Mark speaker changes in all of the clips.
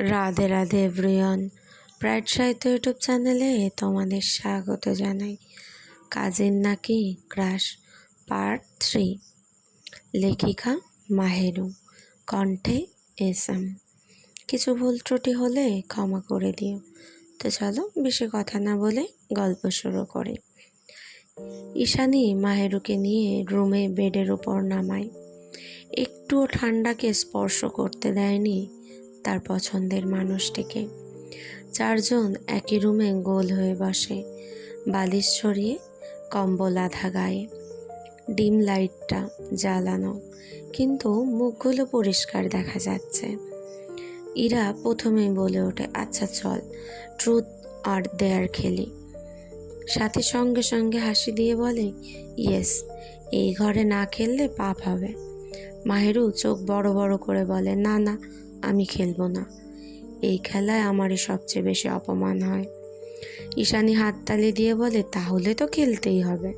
Speaker 1: Radhe Radhe everyone, bright সাহিত্য YouTube চ্যানেলে তোমাদের স্বাগত জানাই। কাজের নাকি ক্রাশ পার্ট 3, লেখিকা মাহেরু, কণ্ঠে এসএম। কিছু ভুল ত্রুটি হলে ক্ষমা করে দিও। তো চলো বেশি কথা না বলে গল্প শুরু করি। ঈশানী মাহেরুকে নিয়ে রুমে বেডের উপর নামায়। একটুও ঠান্ডাকে স্পর্শ করতে দেয়নি তার পছন্দের মানুষটিকে। চারজন একই রুমে গোল হয়ে বসে, বালিশ ছড়িয়ে, কম্বল আধা গায়ে, ডিম লাইটটা জ্বালানো, কিন্তু মুখগুলো পরিষ্কার দেখা যাচ্ছে। ইরা প্রথমেই বলে ওঠে, আচ্ছা চল ট্রুথ আর দেয়ার খেলি। সাথী সঙ্গে সঙ্গে হাসি দিয়ে বলে, ইয়েস, এই ঘরে না খেললে পাপ হবে। মাহেরু চোখ বড় বড় করে বলে, না না, আমি খেলবো না, এই খেলায় আমারই সবচেয়ে বেশি অপমান হয়। ঈশানী হাততালি দিয়ে বলে, তাহলে তো খেলতেই হবে।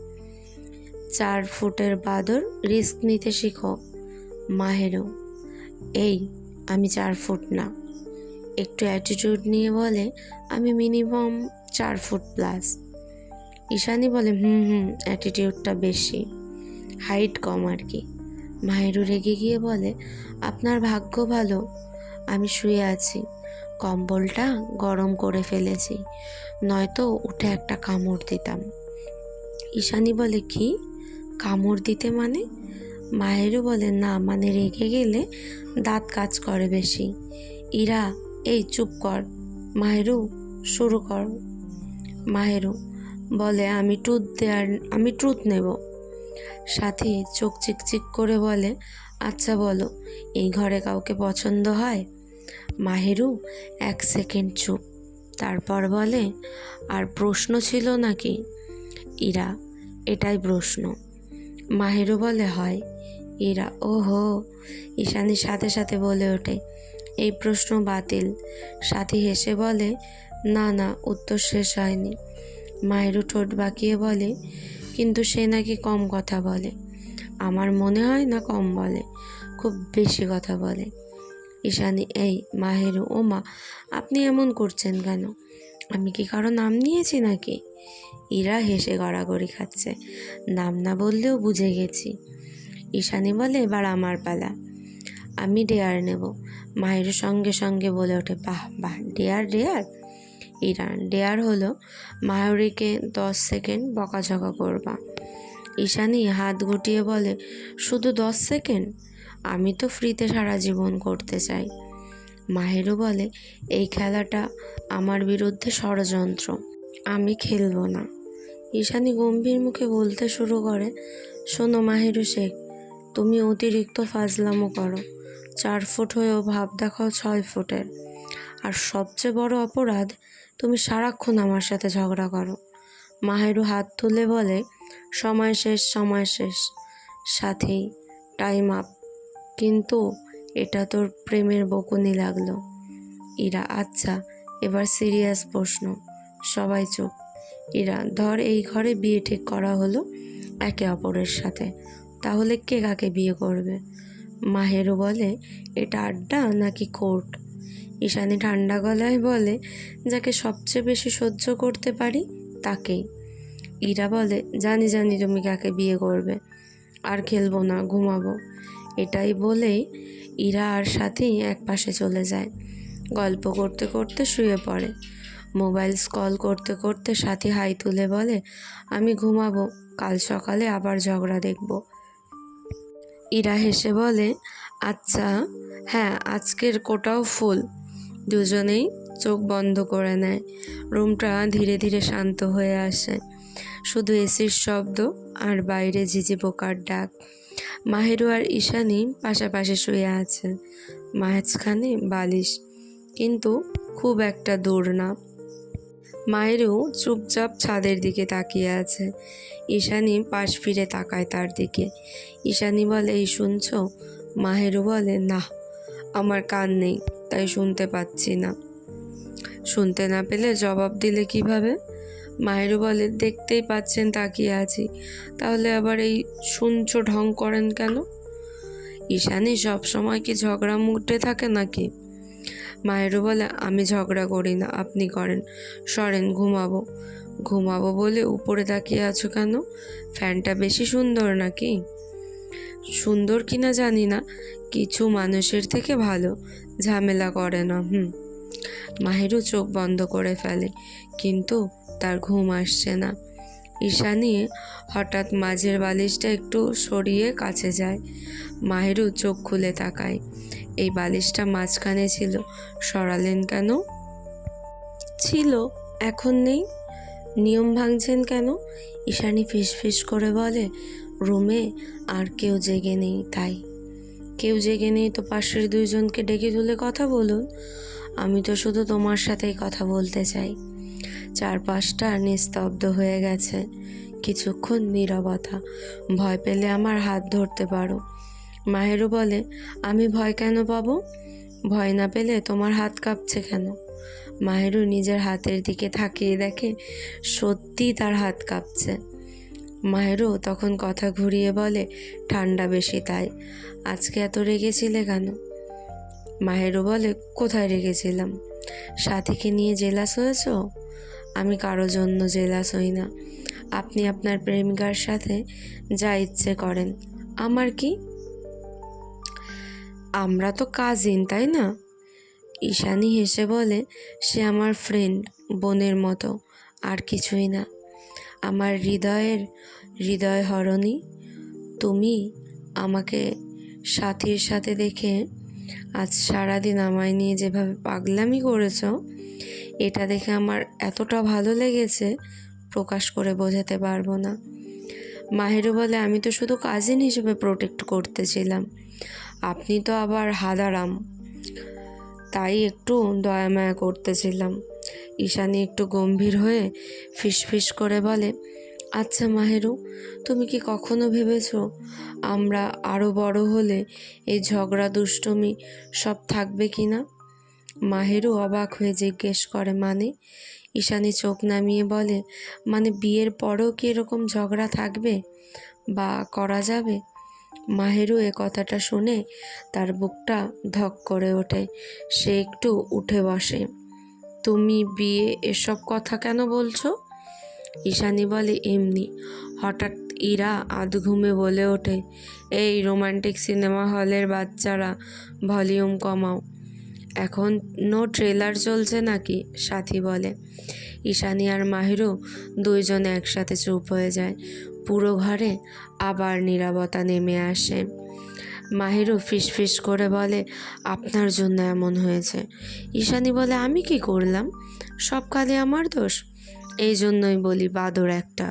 Speaker 1: 4 ফুটের বাদর, রিস্ক নিতে শিখো। মাহেরু, এই আমি 4 ফুট না। একটু অ্যাটিটিউড নিয়ে বলে, আমি মিনিমাম 4 ফুট প্লাস। ঈশানী বলে, অ্যাটিটিউডটা বেশি, হাইট কম আর কি। মাহেরু রেগে গিয়ে বলে, আপনার ভাগ্য ভালো আমি শুয়ে আছি, কম্বলটা গরম করে ফেলেছি, নয়তো উঠে একটা কামড় দিতাম। ঈশানী বলে, কি কামড় দিতে মানে? মাহেরু বলে, না মানে রেগে গেলে দাঁত কাজ করে বেশি। ইরা, এই চুপ কর। মাহেরু, শুরু কর। মাহেরু বলে, আমি ট্রুথ নেব। সাথী চোখ চিকচিক করে বলে, আচ্ছা বলো, এই ঘরে কাউকে পছন্দ হয়? মাহেরু 1 সেকেন্ড চুপ, তারপর বলে, আর প্রশ্ন ছিল নাকি? ইরা, এটাই প্রশ্ন। মাহেরু বলে, হয়। ইরা, ওহো। ঈশানীর সাথে সাথে বলে ওঠে, এই প্রশ্ন বাতিল। সাথী হেসে বলে, না না, উত্তর শেষ হয়নি। মাহেরু ঠোঁট বাঁকিয়ে বলে, কিন্তু সে নাকি কম কথা বলে। আমার মনে হয় না কম বলে, খুব বেশি কথা বলে। ঈশানী, এই মাহেরু, ও মা, আপনি এমন করছেন কেন? আমি কি কারো নাম নিয়েছি নাকি? ইরা হেসে গড়াগড়ি খাচ্ছে, নাম না বললেও বুঝে গেছি। ঈশানী বলে, এবার আমার পালা, আমি ডেয়ার নেব। মাহেরু সঙ্গে সঙ্গে বলে ওঠে, বাহ বাহ, ডেয়ার ডেয়ার। ইরা, ডেয়ার হলো মাহেরুকে 10 সেকেন্ড বকাঝকা করবা। ঈশানী হাত গুটিয়ে বলে, শুধু 10 সেকেন্ড? আমি তো ফ্রিতে সারা জীবন করতে চাই। মাহেরু বলে, এই খেলাটা আমার বিরুদ্ধে ষড়যন্ত্র, আমি খেলবো না। ঈশানী গম্ভীর মুখে বলতে শুরু করে, শোনো মাহেরু শেখ, তুমি অতিরিক্ত ফাজলামো করো। 4 ফুট হয়েও ভাব দেখাও 6 ফুটের। আর সবচেয়ে বড় অপরাধ, তুমি সারাক্ষণ আমার সাথে ঝগড়া করো। মাহেরু হাত তুলে বলে, সময় শেষ, সময় শেষ। সাথী, টাইম আপ। কিন্তু এটা তোর প্রেমের বকুনি লাগলো। ইরা, আচ্ছা এবার সিরিয়াস প্রশ্ন। সবাই চুপ। ইরা, ধর এই ঘরে বিয়ে ঠিক করা হলো একে অপরের সাথে, তাহলে কে কাকে বিয়ে করবে? মাহেরু বলে, এটা আড্ডা নাকি কোর্ট? ঈশানী ঠান্ডা গলায় বলে, যাকে সবচেয়ে বেশি সহ্য করতে পারি তাকেই। ইরা বলে, জানি জানি তুমি কাকে বিয়ে করবে, আর খেলবো না, ঘুমাবো। এটাই বলেই ইরা আর সাথী এক পাশে চলে যায়। গল্প করতে করতে শুয়ে পড়ে। মোবাইল স্ক্রল করতে করতে সাথী হাই তুলে বলে, আমি ঘুমাবো, কাল সকালে আবার ঝগড়া দেখব। ইরা হেসে বলে, আচ্ছা হ্যাঁ, আজকের কোটাও ফুল। দুজনেই চোখ বন্ধ করে নেয়। রুমটা ধীরে ধীরে শান্ত হয়ে আসে, শুধু এসির শব্দ আর বাইরে ঝিঝি পোকার ডাক। মাহেরু আর ঈশানী পাশাপাশি শুয়ে আছে, মাঝখানে বালিশ, কিন্তু খুব একটা দূর না। মাহেরু চুপচাপ ছাদের দিকে তাকিয়ে আছে। ঈশানী পাশ ফিরে তাকায় তার দিকে। ঈশানী বলে, এই শুনছো? মাহেরু বলে, না, আমার কান নেই তাই শুনতে পাচ্ছি না। শুনতে না পেলে জবাব দিলে কিভাবে? মাহেরু বলে, দেখতেই পাচ্ছেন তাকিয়ে আছি, তাহলে আবার এই শুনছো ঢং করেন কেন? ঈশানী, সব সময় কি ঝগড়া মুডে থাকে নাকি? মাহেরু বলে, আমি ঝগড়া করি না, আপনি করেন। সরেন, ঘুমাবো। ঘুমাবো বলে উপরে তাকিয়ে আছো কেন? ফ্যানটা বেশি সুন্দর নাকি? সুন্দর কিনা জানি না, কিছু মানুষের থেকে ভালো, ঝামেলা করে না। মাহেরু চোখ বন্ধ করে ফেলে, কিন্তু তার ঘুম আসছে না। ঈশানী হঠাৎ মাঝের বালিশটা একটু সরিয়ে কাছে যায়। মাহেরু চোখ খুলে তাকায়। এই বালিশটা মাঝখানে ছিল, সরালেন কেন? ছিল, এখন নেই। নিয়ম ভাঙছেন কেন? ঈশানী ফিসফিস করে বলে, রুমে আর কেউ জেগে নেই তাই। কেউ জেগে নেই তো পাশের দুইজনকে ডেকে তুলে কথা বলুন। আমি তো শুধু তোমার সাথেই কথা বলতে চাই। চারপাশটা নিস্তব্ধ হয়ে গেছে। কিছুক্ষণ নীরবতা। ভয় পেলে আমার হাত ধরতে পারো। মাহেরু বলে, আমি ভয় কেন পাবো? ভয় না পেলে তোমার হাত কাঁপছে কেন? মাহেরু নিজের হাতের দিকে তাকিয়ে দেখে সত্যি তার হাত কাঁপছে। মাহেরু তখন কথা ঘুরিয়ে বলে, ঠান্ডা বেশি তাই। আজকে এত রেগেছিলে কেন? মাহেরু বলে, কোথায় রেগেছিলাম? সাথীকে নিয়ে জেলাস হয়েছ? আমি কারো জন্য জেলাস হই না। আপনি আপনার প্রেমিকার সাথে যা ইচ্ছে করেন, আমার কি? আমরা তো কাজিন, তাই না? ঈশানী হেসে বলে, সে আমার ফ্রেন্ড, বোনের মতো, আর কিছুই না। আমার হৃদয় হরণী। তুমি আমাকে সাথীর সাথে দেখে আজ সারাদিন আমায় নিয়ে যেভাবে পাগলামি করেছ, এটা দেখে আমার এতটা ভালো লেগেছে, প্রকাশ করে বোঝাতে পারবো না। মাহেরু বলে, আমি তো শুধু কাজিন হিসেবে প্রোটেক্ট করতেছিলাম, আপনি তো আবার হাদারাম, তাই একটু দয়া মায়া করতেছিলাম। ঈশানী একটু গম্ভীর হয়ে ফিসফিস করে বলে, আচ্ছা মাহেরু, তুমি কি কখনো ভেবেছো আমরা আরও বড় হলে এই ঝগড়া দুষ্টুমি সব থাকবে কি না? মাহেরু অবাক হয়ে জিজ্ঞেস করে, মানে? ঈশানী চোখ নামিয়ে বলে, মানে বিয়ের পরেও কি এরকম ঝগড়া থাকবে বা করা যাবে? মাহেরু এ কথাটা শুনে তার বুকটা ধক করে ওঠে। সে একটু উঠে বসে। তুমি বিয়ে এসব কথা কেন বলছো? ঈশানী বলে, এমনি। হঠাৎ ইরা আধঘুমে বলে ওঠে, এই রোমান্টিক সিনেমা হলের বাচ্চারা, ভলিউম কমাও। এখনও ট্রেলার চলছে নাকি? সাথী বলে। ঈশানী আর মাহিরু দুইজনে একসাথে চুপ হয়ে যায়। পুরো ঘরে আবার নীরবতা নেমে আসে। মাহিরু ফিসফিস করে বলে, আপনার জন্য এমন হয়েছে। ঈশানী বলে, আমি কি করলাম? সব খালি আমার দোষ? এই জন্যই বলি বাদর একটা।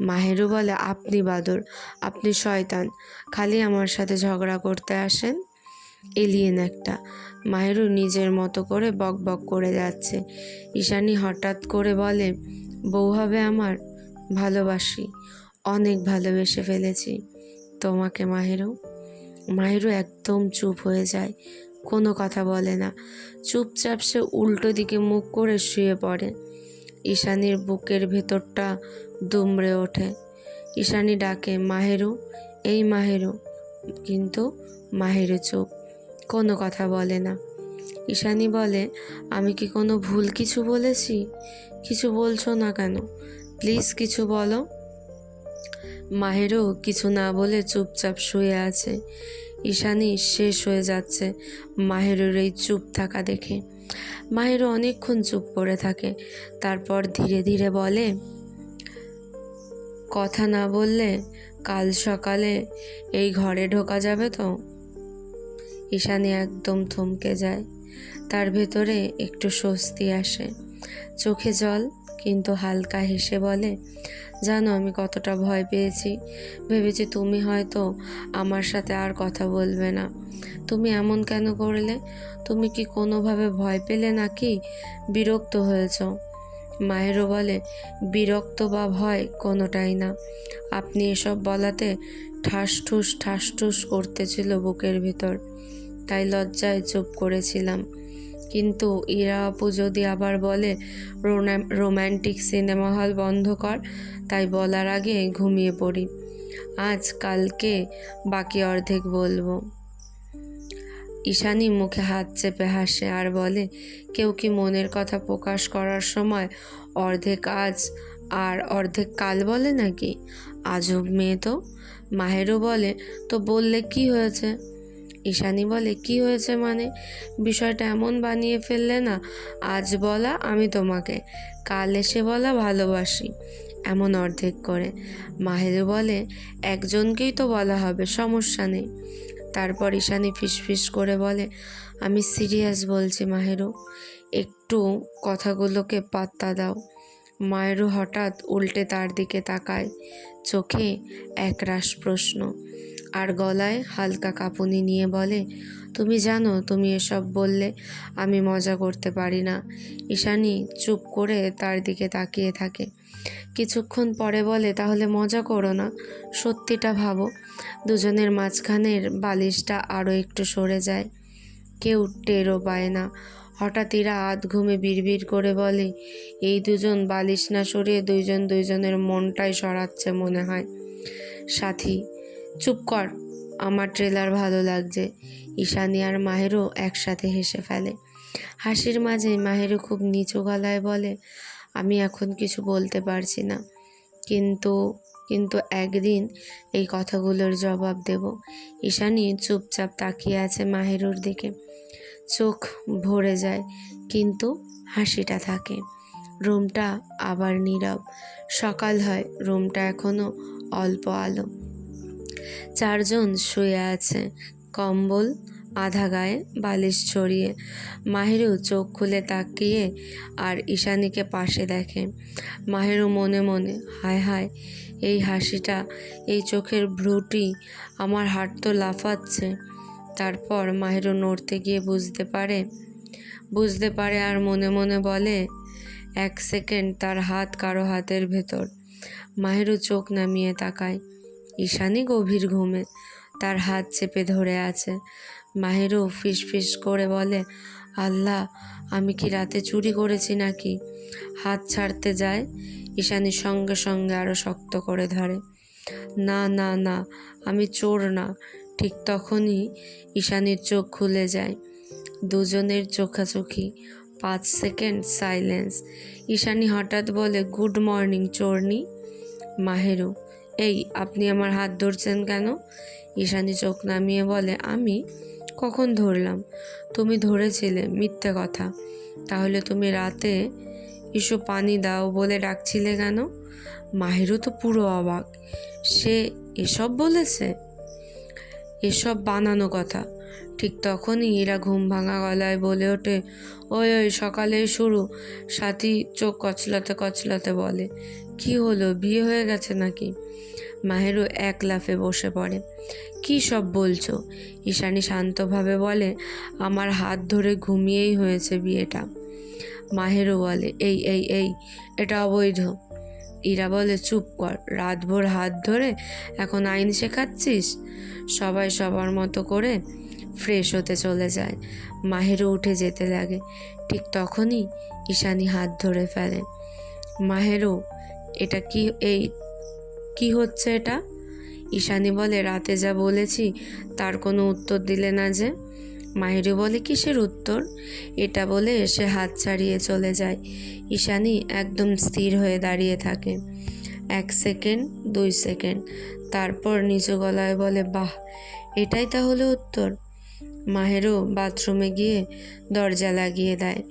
Speaker 1: মাহিরু বলে, আপনি বাদর, আপনি শয়তান, খালি আমার সাথে ঝগড়া করতে আসেন, এলিয়েন একটা। মাহিরু নিজের মতো করে বক বক করে যাচ্ছে। ঈশানী হঠাৎ করে বলে, বউ হবে আমার? ভালোবাসি, অনেক ভালোবেসে ফেলেছি তোমাকে মাহিরু। মাহিরু একদম চুপ হয়ে যায়, কোনো কথা বলে না। চুপচাপ সে উল্টো দিকে মুখ করে শুয়ে পড়ে। ঈশানীর বুকের ভেতরটা দুমড়ে ওঠে। ঈশানী ডাকে, মাহিরু, এই মাহিরু, কিন্তু মাহিরু চুপ, কোনো কথা বলে না। ঈশানী বলে, আমি কি কোনো ভুল কিছু বলেছি? কিছু বলছো না কেন? প্লিজ কিছু বলো। মাহিরু কিছু না বলে চুপচাপ শুয়ে আছে। ঈশানী শেষ হয়ে যাচ্ছে মাহিরুর এই চুপ থাকা দেখে। মাহিরু অনেকক্ষণ চুপ করে থাকে, তারপর ধীরে ধীরে বলে, কথা না বললে কাল সকালে এই ঘরে ঢোকা যাবে তো? ঈশানী একদম থমকে যায়। তার ভেতরে একটু স্বস্তি আসে, চোখে জল, কিন্তু হালকা হেসে বলে, জানো আমি কতটা ভয় পেয়েছি। ভেবেছি তুমি হয়তো আমার সাথে আর কথা বলবে না। তুমি এমন কেন করলে? তুমি কি কোনোভাবে ভয় পেলে নাকি বিরক্ত হয়েছ? মাহিরু বলে, বিরক্ত বা ভয় কোনোটাই না। আপনি এসব বলাতে ঠাস ঠুস করতেছিল বুকের ভিতর, তাই লজ্জায় চুপ করেছিলাম। কিন্তু ইরা আপু যদি আবার বলে রোম্যান্টিক সিনেমা হল বন্ধ কর, তাই বলার আগে ঘুমিয়ে পড়ি। আজ কালকে বাকি অর্ধেক বলবো। ঈশানী মুখে হাত চেপে হাসে আর বলে, কেউ কি মনের কথা প্রকাশ করার সময় অর্ধেক আজ আর অর্ধেক কাল বলে নাকি? আজব মেয়ে তো। মাহেরও বলে, তো বললে কি হয়েছে? ঈশানী বলে, কি হয়েছে মানে? বিষয়টা এমন বানিয়ে ফেললে না, আজ বলা আমি তোমাকে, কাল এসে বলা ভালোবাসি, এমন অর্ধেক করে। মাহেরু বলে, একজনকেই তো বলা হবে, সমস্যা নেই। তারপর ঈশানী ফিসফিস করে বলে, আমি সিরিয়াস বলছি মাহেরু, একটু কথাগুলোকে পাত্তা দাও। মায়েরও হঠাৎ উল্টে তার দিকে তাকায়, চোখে একরাশ প্রশ্ন আর গলায় হালকা কাঁপুনি নিয়ে বলে, তুমি জানো তুমি এসব বললে আমি মজা করতে পারি না। ঈশানী চুপ করে তার দিকে তাকিয়ে থাকে। কিছুক্ষণ পরে বলে, তাহলে মজা করো না, সত্যিটা ভাবো। দুজনের মাঝখানের বালিশটা আরও একটু সরে যায়, কেউ টেরও পায় না। হঠাৎ এরা আধ ঘুমে বিড়বিড় করে বলে, এই দুজন বালিশ না সরিয়ে দুইজনের মনটাই সরাচ্ছে মনে হয়। সাথী, চুপ কর, আমার ট্রেলার ভালো লাগছে। ঈশানী আর মাহেরও একসাথে হেসে ফেলে। হাসির মাঝে মাহেরও খুব নিচু গলায় বলে, আমি এখন কিছু বলতে পারছি না, কিন্তু কিন্তু একদিন এই কথাগুলোর জবাব দেব। ঈশানী চুপচাপ তাকিয়ে আছে মাহেরুর দিকে, চোখ ভরে যায় কিন্তু হাসিটা থাকে। রুমটা আবার নীরব। সকাল হয়, রুমটা এখনো অল্প আলো। চারজন শুয়ে আছে, কম্বল আধা গায়ে, বালিশ ছড়িয়ে। মাহিরু চোখ খুলে তাকিয়ে আর ঈশানীকে পাশে দেখে। মাহিরু মনে মনে, হায় হায়, এই হাসিটা, এই চোখের ভ্রুটি, আমার হার্ট তো লাফাচ্ছে। তারপর মাহিরু নড়তে গিয়ে বুঝতে পারে আর মনে মনে বলে, এক সেকেন্ড তার হাত কারো হাতের ভেতর। মাহিরু চোখ নামিয়ে তাকায়, ঈশানী গভীর ঘুমে, তার হাত চেপে ধরে আছে। মাহিরু ফিসফিস করে বলে, আল্লাহ, আমি কি রাতে চুরি করেছি নাকি? হাত ছাড়তে যায়, ঈশানী সঙ্গে সঙ্গে আরো শক্ত করে ধরে। না না না, আমি চোর না। ঠিক তখনই ঈশানীর চোখ খুলে যায়। দুজনের চোখাচোখি, 5 সেকেন্ড সাইলেন্স। ঈশানী হঠাৎ বলে, গুড মর্নিং চোরনি। মাহেরু, এই আপনি আমার হাত ধরছেন কেন? ঈশানী চোখ নামিয়ে বলে, আমি কখন ধরলাম? তুমি ধরেছিলে, মিথ্যে কথা। তাহলে তুমি রাতে ইস্যু পানি দাও বলে ডাকছিলে কেন? মাহেরু তো পুরো অবাক, সে এসব বলেছে? এসব বানানো কথা। ঠিক তখনই এরা ঘুম ভাঙা গলায় বলে ওঠে, ওই ওই সকালেই শুরু। সাথী চোখ কচলাতে কচলাতে বলে, কি হলো, বিয়ে হয়ে গেছে নাকি? মাহেরু এক লাফে বসে পড়ে, কি সব বলছো? ঈশানী শান্তভাবে বলে, আমার হাত ধরে ঘুমিয়েই হয়েছে বিয়েটা। মাহেরু বলে, এই এই এই, এটা অবৈধ। ইরা বলে, চুপ কর, রাতভর হাত ধরে এখন আইন শেখাচ্ছিস? সবাই সবার মতো করে ফ্রেশ হতে চলে যায়। মাহেরু উঠে যেতে লাগে। ঠিক তখনই ঈশানী হাত ধরে ফেলে। মাহেরু, এটা কি হচ্ছে এটা? ঈশানী বলে, রাতে যা বলেছি তার কোনো উত্তর দিলে না যে। মাহেরু বলে, কিসের উত্তর? এটা বলে সে হাত ছাড়িয়ে চলে যায়। ঈশানী একদম স্থির হয়ে দাঁড়িয়ে থাকে। 1 সেকেন্ড, 2 সেকেন্ড, তারপর নিচু গলায় বলে, বাহ, এটাই তাহলে উত্তর। মাহেরু বাথরুমে গিয়ে দরজা লাগিয়ে দেয়।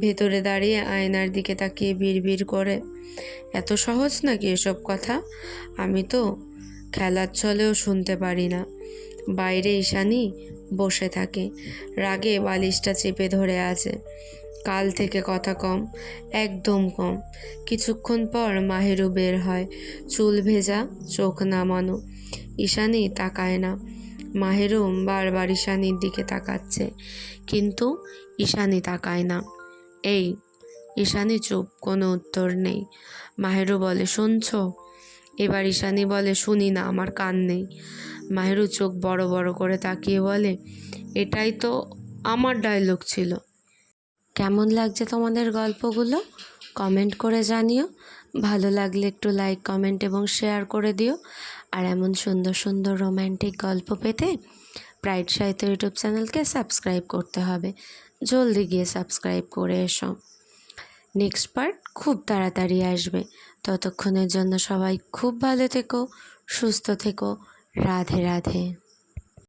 Speaker 1: ভেতরে দাঁড়িয়ে আয়নার দিকে তাকিয়ে বিড়বিড় করে, এত সহজ নাকি এসব কথা? আমি তো খেলার ছলেও শুনতে পারি না। বাইরে ঈশানী বসে থাকে, রাগে বালিশটা চেপে ধরে আছে। কাল থেকে কথা কম, একদম কম। কিছুক্ষণ পর মাহেরু বের হয়, চুল ভেজা, চোখ নামানো। ঈশানী তাকায় না। মাহেরু বারবার ঈশানীর দিকে তাকাচ্ছে, কিন্তু ঈশানী তাকায় না। এই, ঈশানী চুপ, কোনো উত্তর নেই। মাহেরু বলে, শুনছো? এবার ঈশানী বলে, শুনি না, আমার কান নেই। মাহেরু চোখ বড় বড় করে তাকিয়ে বলে, এটাই তো আমার ডায়লগ ছিল। কেমন লাগছে তোমাদের গল্পগুলো? কমেন্ট করে জানিও। ভালো লাগলে একটু লাইক, কমেন্ট এবং শেয়ার করে দিও। আর এমন সুন্দর সুন্দর রোম্যান্টিক গল্প পেতে ব্রাইট সাহিত্য ইউটিউব চ্যানেলকে সাবস্ক্রাইব করতে হবে। জলদি গিয়ে সাবস্ক্রাইব করে এসো। নেক্সট পার্ট খুব তাড়াতাড়ি আসবে। ততক্ষণের জন্য সবাই খুব ভালো থেকো, সুস্থ থেকো। রাধে রাধে।